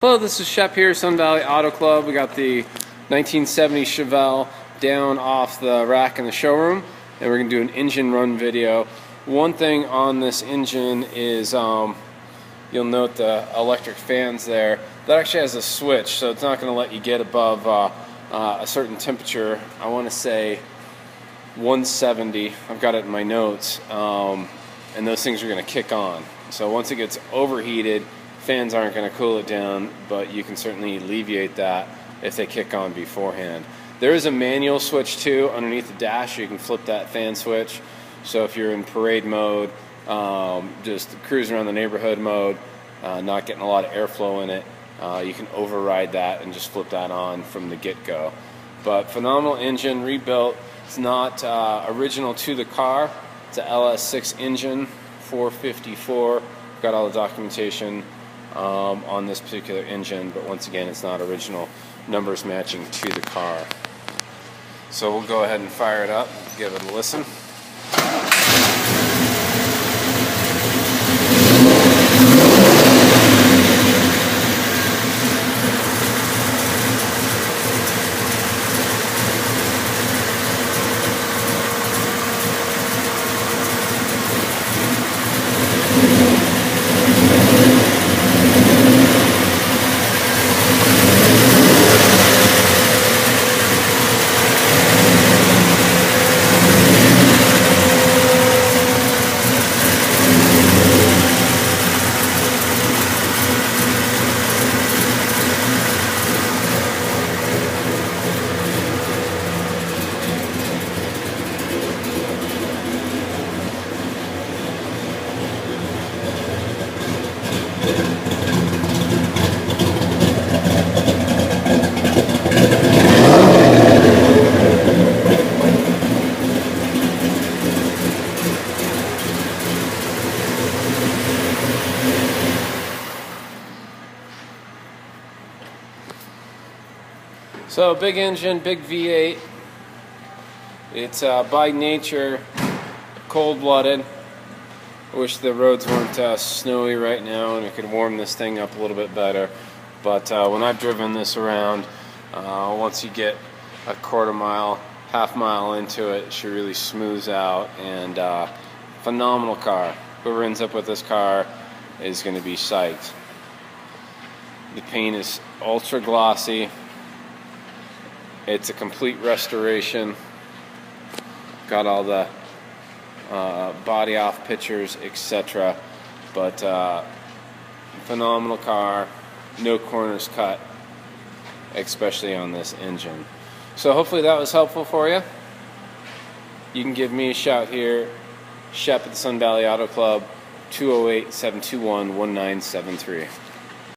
Hello, this is Shep here, Sun Valley Auto Club. We got the 1970 Chevelle down off the rack in the showroom, and we're going to do an engine run video. One thing on this engine is you'll note the electric fans there. That actually has a switch, so it's not going to let you get above a certain temperature. I want to say 170. I've got it in my notes, and those things are going to kick on. So once it gets overheated, fans aren't going to cool it down, but you can certainly alleviate that if they kick on beforehand. There is a manual switch too underneath the dash. You can flip that fan switch. So if you're in parade mode, just cruise around the neighborhood mode, not getting a lot of airflow in it, you can override that and just flip that on from the get-go. But phenomenal engine, rebuilt. It's not original to the car. It's a LS6 engine, 454. Got all the documentation on this particular engine, but once again, it's not original numbers matching to the car. So we'll go ahead and fire it up, give it a listen. So big engine, big V8. It's by nature cold-blooded. I wish the roads weren't snowy right now and we could warm this thing up a little bit better. But when I've driven this around, once you get a quarter mile, half mile into it, she really smooths out. And phenomenal car. Whoever ends up with this car is going to be psyched. The paint is ultra glossy. It's a complete restoration. Got all the body off pictures, etc. But phenomenal car, no corners cut, especially on this engine. So hopefully that was helpful for you. You can give me a shout here, Shep at the Sun Valley Auto Club, 208-721-1973.